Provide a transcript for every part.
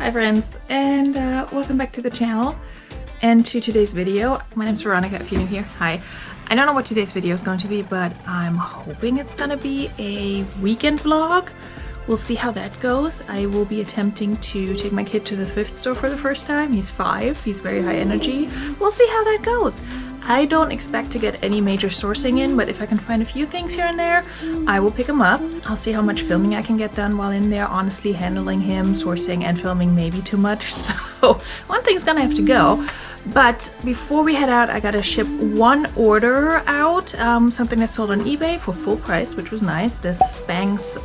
Hi friends, and welcome back to the channel and to today's video. My name's Veronika, if you're new here. Hi. I don't know what today's video is going to be, but I'm hoping it's gonna be a weekend vlog. We'll see how that goes. I will be attempting to take my kid to the thrift store for the first time. He's 5, he's very high energy. We'll see how that goes. I don't expect to get any major sourcing in, but if I can find a few things here and there, I will pick him up. I'll see how much filming I can get done while in there. Honestly, handling him, sourcing, and filming may be too much, so one thing's gonna have to go. But before we head out, I gotta ship one order out, something that's sold on eBay for full price, which was nice. This Spanx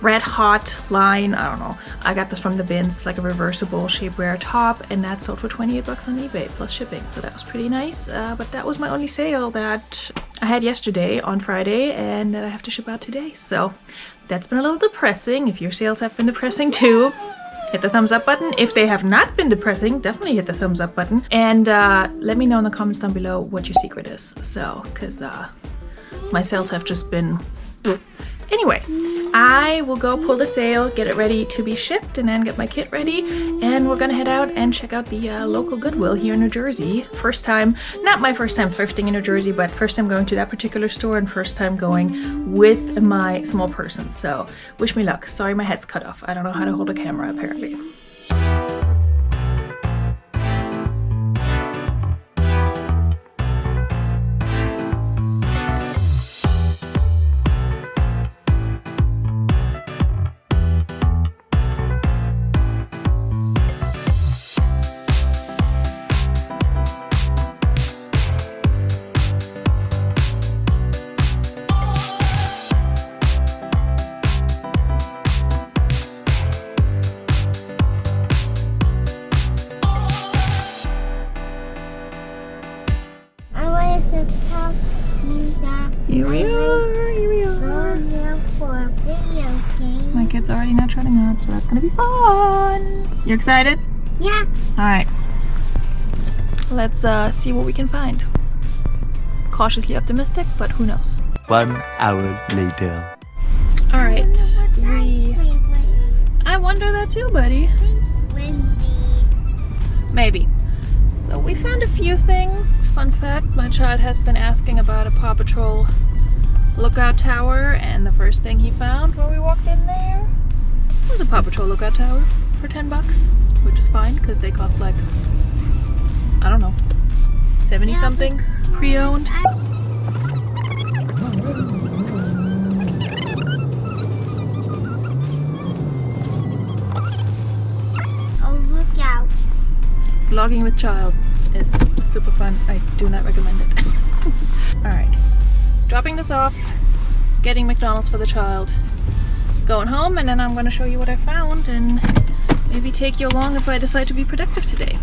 Red Hot line, I don't know. I got this from the bins. It's like a reversible shapewear top, and that sold for 28 bucks on eBay plus shipping, so that was pretty nice. But that was my only sale that I had yesterday on Friday, and that I have to ship out today. So that's been a little depressing. If your sales have been depressing too, hit the thumbs up button. If they have not been depressing, definitely hit the thumbs up button. And let me know in the comments down below what your secret is. So, because my sales have just been... Anyway, I will go pull the sale, get it ready to be shipped, and then get my kit ready. And we're gonna head out and check out the local Goodwill here in New Jersey. First time, not my first time thrifting in New Jersey, but first time going to that particular store and first time going with my small person. So wish me luck. Sorry my head's cut off. I don't know how to hold a camera apparently. Here we are. My kid's already not shutting up, so that's gonna be fun. You excited? Yeah. Alright. Let's see what we can find. Cautiously optimistic, but who knows. 1 hour later. Alright. I wonder that too, buddy. Maybe. So we found a few things. Fun fact, my child has been asking about a Paw Patrol lookout tower, and the first thing he found when we walked in there was a Paw Patrol lookout tower for 10 bucks, which is fine because they cost like, I don't know, 70 something pre-owned. Vlogging with child is super fun. I do not recommend it. Alright. Dropping this off, getting McDonald's for the child, going home, and then I'm going to show you what I found and maybe take you along if I decide to be productive today.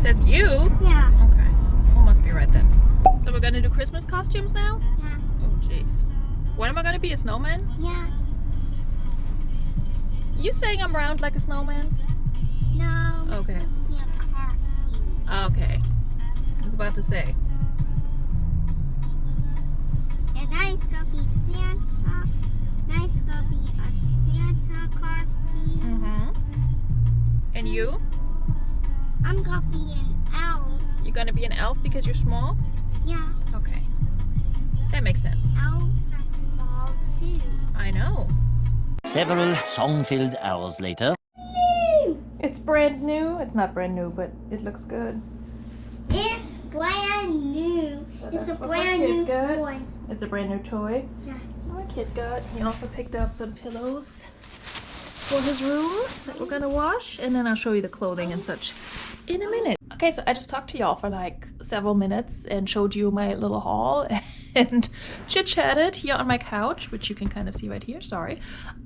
Says you? Yeah. Okay. Well, must be right then. So we're gonna do Christmas costumes now? Yeah. Oh jeez. What am I gonna be, a snowman? Yeah. You saying I'm round like a snowman? No. Okay. It's supposed to be a costume. Okay. I was about to say. And nice gonna be Santa. Nice gonna be a Santa costume. Mm-hmm. And you? I'm gonna be an elf. You're gonna be an elf because you're small? Yeah. Okay. That makes sense. Elves are small too. I know. Several song-filled hours later. It's brand new. It's not brand new, but it looks good. It's brand new. So It's a that's what my brand kid new got. toy. It's a brand new toy. Yeah. That's what my kid got. He also picked out some pillows for his room that we're gonna wash, and then I'll show you the clothing and such in a minute. Okay, so I just talked to y'all for like several minutes and showed you my little haul and chit-chatted here on my couch, which you can kind of see right here, sorry.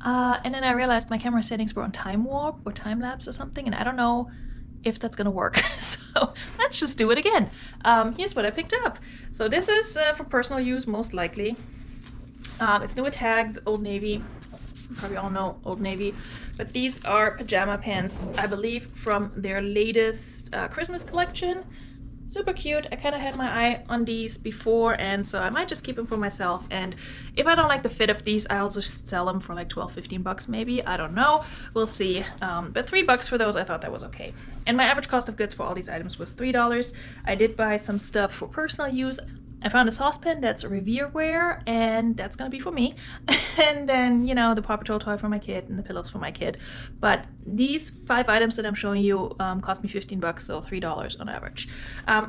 And then I realized my camera settings were on time warp or time lapse or something, and I don't know if that's gonna work. So let's just do it again. Here's what I picked up. So this is for personal use, most likely. It's new with tags, Old Navy. You probably all know Old Navy. But these are pajama pants, I believe, from their latest Christmas collection. Super cute. I kind of had my eye on these before, and so I might just keep them for myself. And if I don't like the fit of these, I'll just sell them for like 12-15 bucks maybe. I don't know. We'll see. But $3 for those, I thought that was okay. And my average cost of goods for all these items was $3. I did buy some stuff for personal use. I found a saucepan that's Revierware, and that's gonna be for me. And then, you know, the Paw Patrol toy for my kid and the pillows for my kid. But these 5 items that I'm showing you cost me 15 bucks, so $3 on average.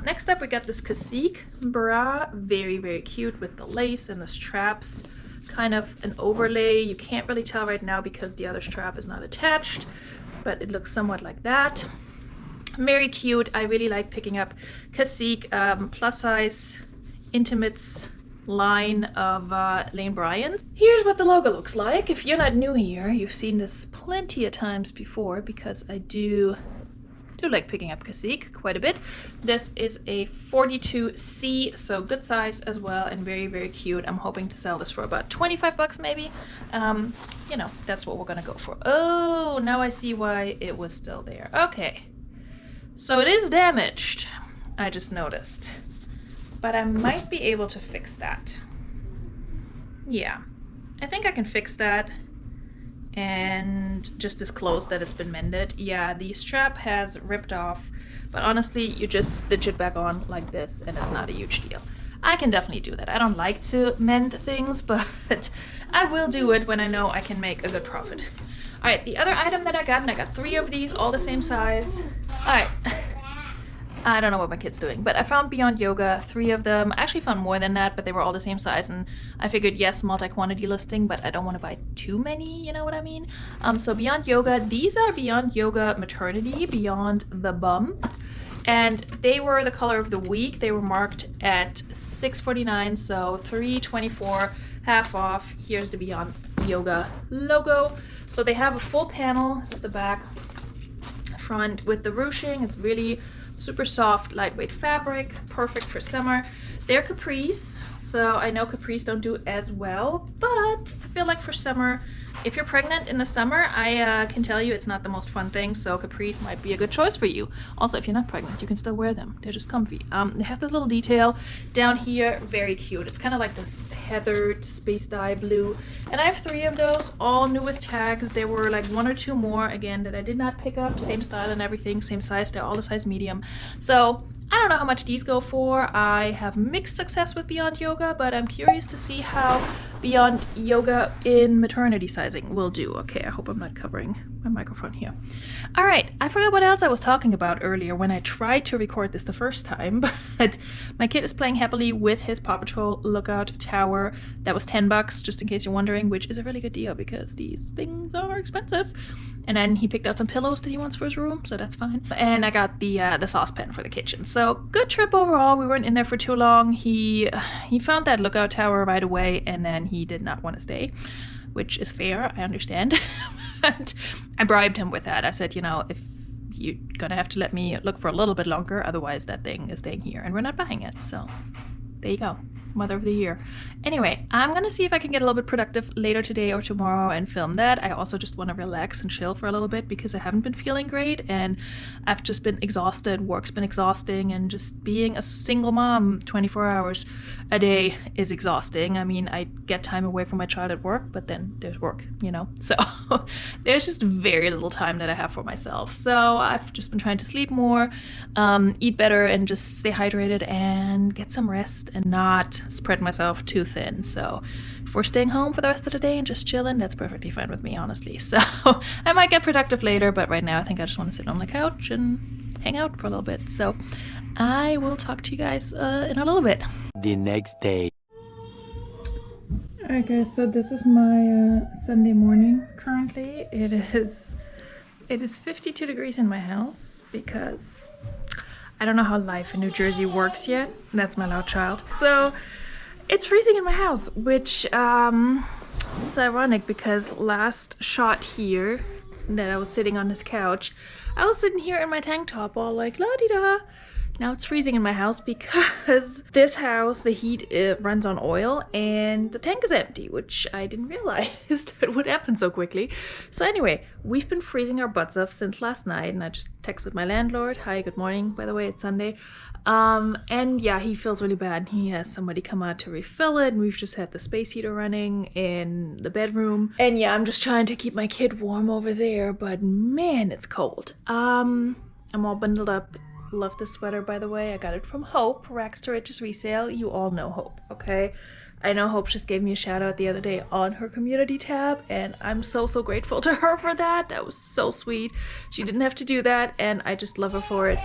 Next up, we got this Cacique bra. Very, very cute with the lace and the straps. Kind of an overlay. You can't really tell right now because the other strap is not attached, but it looks somewhat like that. Very cute. I really like picking up Cacique plus size intimates line of Lane Bryant. Here's what the logo looks like. If you're not new here, you've seen this plenty of times before because I do like picking up Cacique quite a bit. This is a 42C, so good size as well, and very, very cute. I'm hoping to sell this for about 25 bucks maybe. You know, that's what we're gonna go for. Oh, now I see why it was still there. Okay, so it is damaged, I just noticed. But I might be able to fix that. Yeah, I think I can fix that and just disclose that it's been mended. Yeah, the strap has ripped off, but honestly, you just stitch it back on like this and it's not a huge deal. I can definitely do that. I don't like to mend things, but I will do it when I know I can make a good profit. All right, the other item that I got, and I got 3 of these, all the same size. All right. I don't know what my kid's doing, but I found Beyond Yoga, 3 of them. I actually found more than that, but they were all the same size, and I figured, yes, multi-quantity listing, but I don't want to buy too many, you know what I mean? So Beyond Yoga, these are Beyond Yoga Maternity, Beyond the Bump, and they were the color of the week. They were marked at $6.49, so $3.24, half off. Here's the Beyond Yoga logo. So they have a full panel. This is the back, front with the ruching. It's really super soft, lightweight fabric, perfect for summer. They're capris, so I know capris don't do as well, but I feel like for summer, if you're pregnant in the summer, I can tell you it's not the most fun thing, so capris might be a good choice for you. Also, if you're not pregnant, you can still wear them. They're just comfy. They have this little detail down here, very cute. It's kind of like this heathered space dye blue, and I have 3 of those, all new with tags. There were like 1 or 2 more, again, that I did not pick up. Same style and everything, same size. They're all the size medium. So I don't know how much these go for. I have mixed success with Beyond Yoga, but I'm curious to see how Beyond Yoga in maternity sizing will do. Okay, I hope I'm not covering my microphone here. All right, I forgot what else I was talking about earlier when I tried to record this the first time, but my kid is playing happily with his Paw Patrol Lookout Tower. That was 10 bucks, just in case you're wondering, which is a really good deal because these things are expensive. And then he picked out some pillows that he wants for his room, so that's fine. And I got the saucepan for the kitchen. So good trip overall. We weren't in there for too long. He found that lookout tower right away, and then he did not want to stay, which is fair. I understand. But I bribed him with that. I said, you know, if you're gonna have to let me look for a little bit longer, otherwise that thing is staying here, and we're not buying it. So there you go. Mother of the year. Anyway, I'm gonna see if I can get a little bit productive later today or tomorrow and film that. I also just want to relax and chill for a little bit because I haven't been feeling great and I've just been exhausted. Work's been exhausting, and just being a single mom 24 hours a day is exhausting. I mean, I get time away from my child at work, but then there's work, you know? So there's just very little time that I have for myself. So I've just been trying to sleep more, eat better, and just stay hydrated and get some rest and not spread myself too thin. So if we're staying home for the rest of the day and just chilling, that's perfectly fine with me, honestly. So I might get productive later, but right now I think I just want to sit on the couch and hang out for a little bit. So I will talk to you guys in a little bit. The next day. Alright guys, so this is my Sunday morning currently. It is 52 degrees in my house because I don't know how life in New Jersey works yet. That's my loud child. So it's freezing in my house, which it's ironic because last shot here that I was sitting on this couch, I was sitting here in my tank top all like la-di-da, Now it's freezing in my house because this house, the heat runs on oil and the tank is empty, which I didn't realize that would happen so quickly. So anyway, we've been freezing our butts off since last night, and I just texted my landlord. Hi, good morning, by the way, it's Sunday. And yeah, he feels really bad. He has somebody come out to refill it, and we've just had the space heater running in the bedroom. And yeah, I'm just trying to keep my kid warm over there, but man, it's cold. I'm all bundled up. Love this sweater, by the way. I got it from Hope, Rags to Riches resale. You all know Hope, okay? I know Hope just gave me a shout out the other day on her community tab, and I'm so grateful to her for that. That was so sweet. She didn't have to do that, and I just love her for it.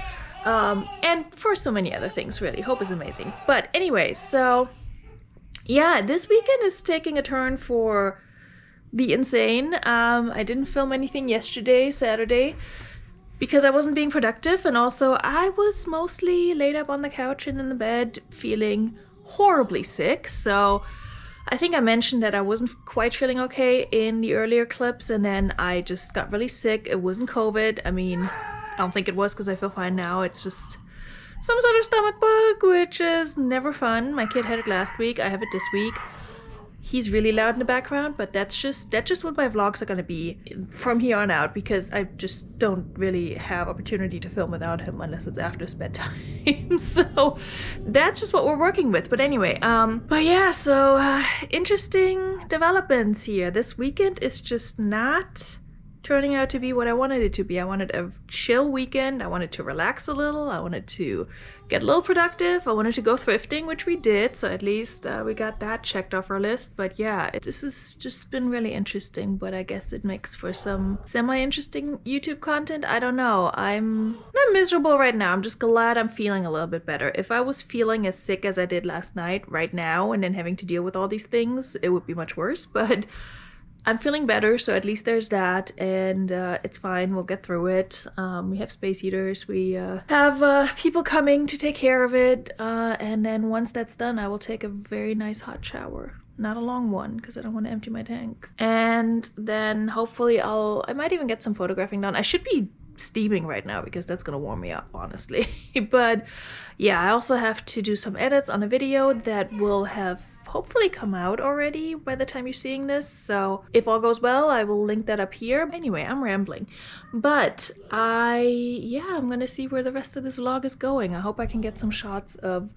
And for so many other things, really. Hope is amazing. But anyway, so yeah, this weekend is taking a turn for the insane. I didn't film anything yesterday, Saturday, because I wasn't being productive, and also I was mostly laid up on the couch and in the bed feeling horribly sick. So I think I mentioned that I wasn't quite feeling okay in the earlier clips, and then I just got really sick. It wasn't COVID. I mean, I don't think it was because I feel fine now. It's just some sort of stomach bug, which is never fun. My kid had it last week. I have it this week. He's really loud in the background, but that's just what my vlogs are gonna be from here on out, because I just don't really have opportunity to film without him unless it's after his bedtime. So that's just what we're working with. But anyway, but yeah, so interesting developments here. This weekend is just not turning out to be what I wanted it to be. I wanted a chill weekend. I wanted to relax a little. I wanted to get a little productive. I wanted to go thrifting, which we did. So at least we got that checked off our list. But yeah, this has just been really interesting. But I guess it makes for some semi-interesting YouTube content. I don't know. I'm not miserable right now. I'm just glad I'm feeling a little bit better. If I was feeling as sick as I did last night right now and then having to deal with all these things, it would be much worse. But I'm feeling better, so at least there's that, and it's fine. We'll get through it. We have space heaters. We have people coming to take care of it, and then once that's done, I will take a very nice hot shower. Not a long one, because I don't want to empty my tank. And then hopefully I might even get some photographing done. I should be steaming right now because that's gonna warm me up, honestly. But yeah, I also have to do some edits on a video that will have hopefully come out already by the time you're seeing this. So if all goes well, I will link that up here. Anyway, I'm rambling, but I'm gonna see where the rest of this vlog is going. I hope I can get some shots of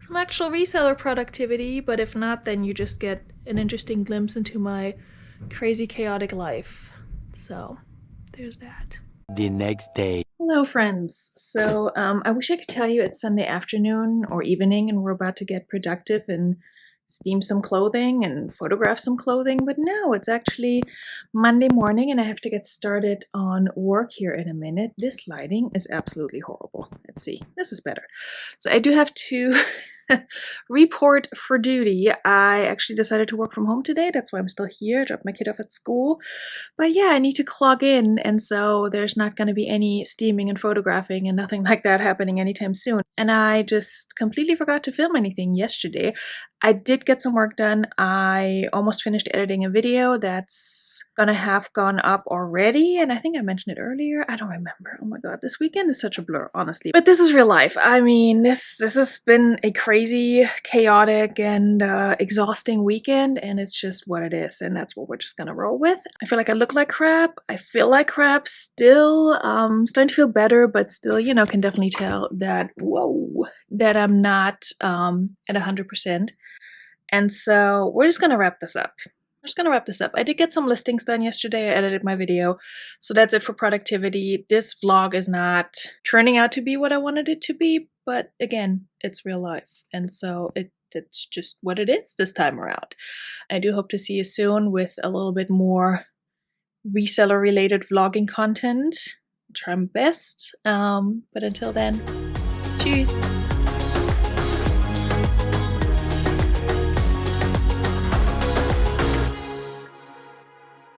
some actual reseller productivity, but if not, then you just get an interesting glimpse into my crazy chaotic life. So there's that. The next day. Hello friends. So I wish I could tell you it's Sunday afternoon or evening and we're about to get productive and steam some clothing and photograph some clothing, but no, it's actually Monday morning and I have to get started on work here in a minute. This lighting is absolutely horrible. Let's see, this is better. So I do have to report for duty. I actually decided to work from home today. That's why I'm still here. Dropped my kid off at school. But yeah, I need to clock in, and so there's not going to be any steaming and photographing and nothing like that happening anytime soon. And I just completely forgot to film anything yesterday. I did get some work done. I almost finished editing a video that's gonna have gone up already, and I think I mentioned it earlier. I don't remember. Oh my god, this weekend is such a blur, honestly. But this is real life. I mean, this has been a crazy, chaotic, and exhausting weekend, and it's just what it is, and that's what we're just gonna roll with. I feel like I look like crap. I feel like crap still. Starting to feel better, but still, you know, can definitely tell that, that I'm not at 100%. And so we're just gonna wrap this up. I did get some listings done yesterday. I edited my video. So that's it for productivity. This vlog is not turning out to be what I wanted it to be, but again, it's real life. And so it's just what it is this time around. I do hope to see you soon with a little bit more reseller related vlogging content. I'll try my best. But until then, cheers.